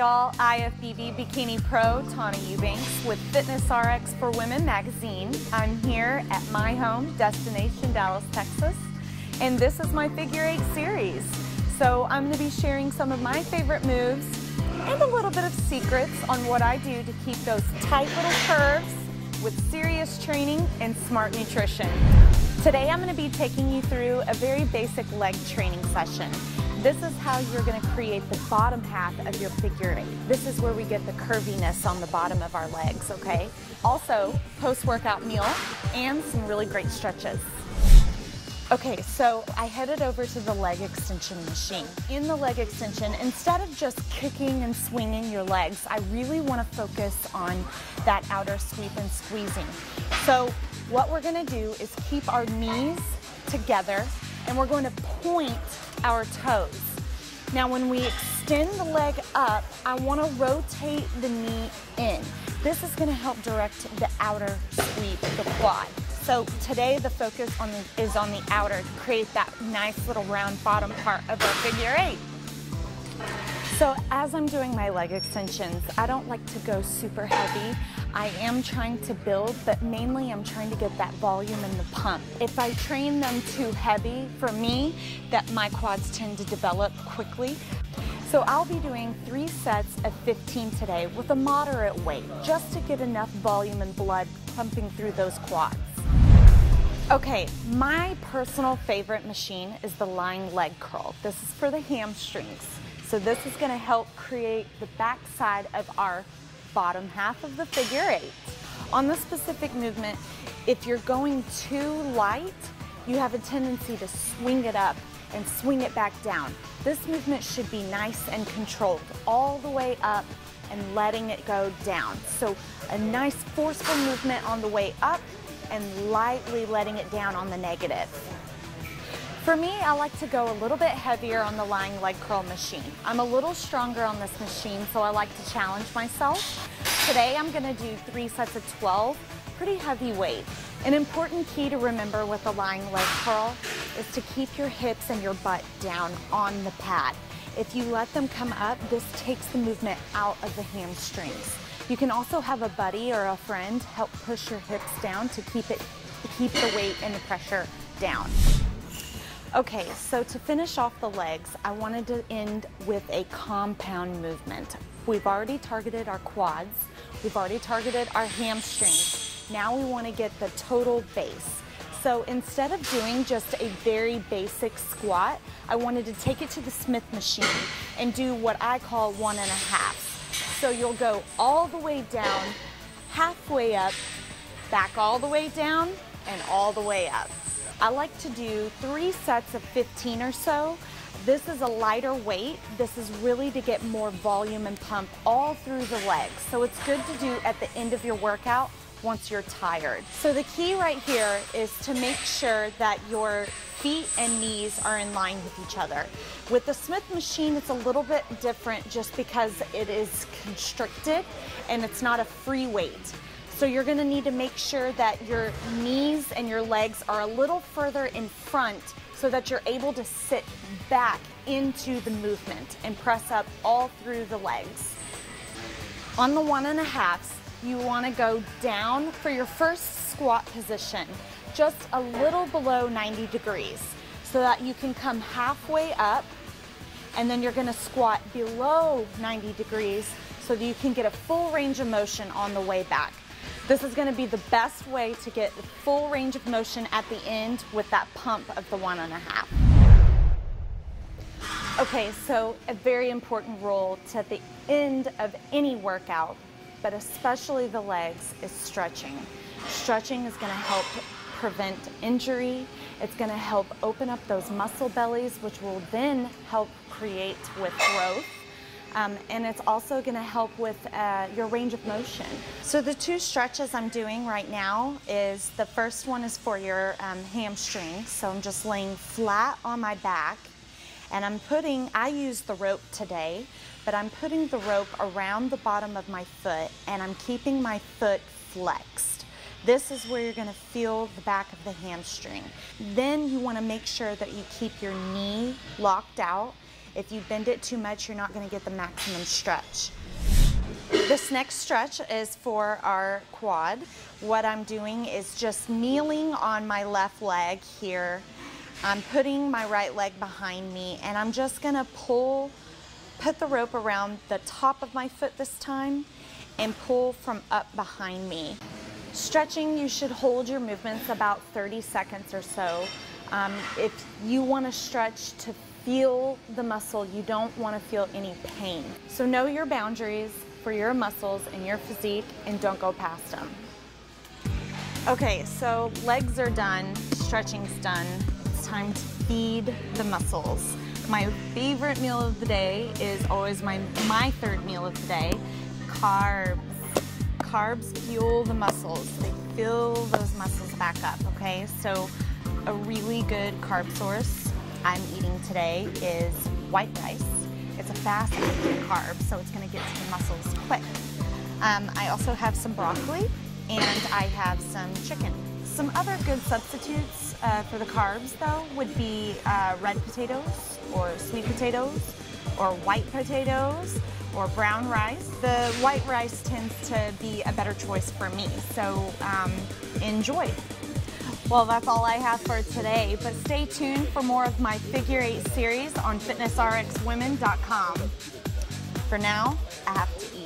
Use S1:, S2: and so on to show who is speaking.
S1: y'all, IFBB Bikini Pro, Tawna Eubanks with FitnessRx for Women magazine. I'm here at my home destination, Dallas, Texas, and this is my Figure 8 series. So I'm going to be sharing some of my favorite moves and a little bit of secrets on what I do to keep those tight little curves with serious training and smart nutrition. Today I'm going to be taking you through a very basic leg training session. This is how you're going to create the bottom half of your Figure 8. This is where we get the curviness on the bottom of our legs, okay? Also, post-workout meal and some really great stretches. Okay, so I headed over to the leg extension machine. In the leg extension, instead of just kicking and swinging your legs, I really want to focus on that outer sweep and squeezing. So what we're going to do is keep our knees together and we're going to point our toes. Now when we extend the leg up, I want to rotate the knee in. This is going to help direct the outer sweep, the quad. So today the focus is on the outer to create that nice little round bottom part of our Figure 8. So as I'm doing my leg extensions, I don't like to go super heavy. I am trying to build, but mainly I'm trying to get that volume in the pump. If I train them too heavy, for me, that my quads tend to develop quickly. So I'll be doing 3 sets of 15 today with a moderate weight, just to get enough volume and blood pumping through those quads. Okay, my personal favorite machine is the lying leg curl. This is for the hamstrings. So this is going to help create the back side of our bottom half of the Figure 8. On this specific movement, if you're going too light, you have a tendency to swing it up and swing it back down. This movement should be nice and controlled, all the way up and letting it go down. So a nice forceful movement on the way up and lightly letting it down on the negative. For me, I like to go a little bit heavier on the lying leg curl machine. I'm a little stronger on this machine, so I like to challenge myself. Today, I'm gonna do 3 sets of 12, pretty heavy weight. An important key to remember with the lying leg curl is to keep your hips and your butt down on the pad. If you let them come up, this takes the movement out of the hamstrings. You can also have a buddy or a friend help push your hips down to keep the weight and the pressure down. Okay, so to finish off the legs, I wanted to end with a compound movement. We've already targeted our quads, we've already targeted our hamstrings. Now we want to get the total base. So instead of doing just a very basic squat, I wanted to take it to the Smith machine and do what I call 1.5. So you'll go all the way down, halfway up, back all the way down, and all the way up. I like to do 3 sets of 15 or so. This is a lighter weight. This is really to get more volume and pump all through the legs. So it's good to do at the end of your workout once you're tired. So the key right here is to make sure that your feet and knees are in line with each other. With the Smith machine, it's a little bit different just because it is constricted and it's not a free weight. So you're going to need to make sure that your knees and your legs are a little further in front so that you're able to sit back into the movement and press up all through the legs. On the 1.5s, you want to go down for your first squat position, just a little below 90 degrees, so that you can come halfway up, and then you're going to squat below 90 degrees so that you can get a full range of motion on the way back. This is going to be the best way to get the full range of motion at the end with that pump of the 1.5. Okay, so a very important rule to the end of any workout, but especially the legs, is stretching. Stretching is going to help prevent injury. It's going to help open up those muscle bellies, which will then help create with growth. And it's also going to help with your range of motion. So the 2 stretches I'm doing right now is, the first one is for your hamstrings. So I'm just laying flat on my back, and I use the rope today, but I'm putting the rope around the bottom of my foot, and I'm keeping my foot flexed. This is where you're going to feel the back of the hamstring. Then you want to make sure that you keep your knee locked out If you bend it too much, you're not going to get the maximum stretch. This next stretch is for our quad. What I'm doing is just kneeling on my left leg here. I'm putting my right leg behind me, and I'm just going to put the rope around the top of my foot this time and pull from up behind me. Stretching, you should hold your movements about 30 seconds or so. If you want to stretch to feel the muscle, you don't want to feel any pain. So know your boundaries for your muscles and your physique, and don't go past them. Okay, so legs are done, stretching's done. It's time to feed the muscles. My favorite meal of the day is always my third meal of the day, carbs. Carbs fuel the muscles. They fill those muscles back up, okay? So a really good carb source I'm eating today is white rice. It's a fast-acting carb, so it's going to get to the muscles quick. I also have some broccoli, and I have some chicken. Some other good substitutes for the carbs, though, would be red potatoes, or sweet potatoes, or white potatoes, or brown rice. The white rice tends to be a better choice for me, so enjoy. Well, that's all I have for today, but stay tuned for more of my Figure 8 series on FitnessRxWomen.com. For now, I have to eat.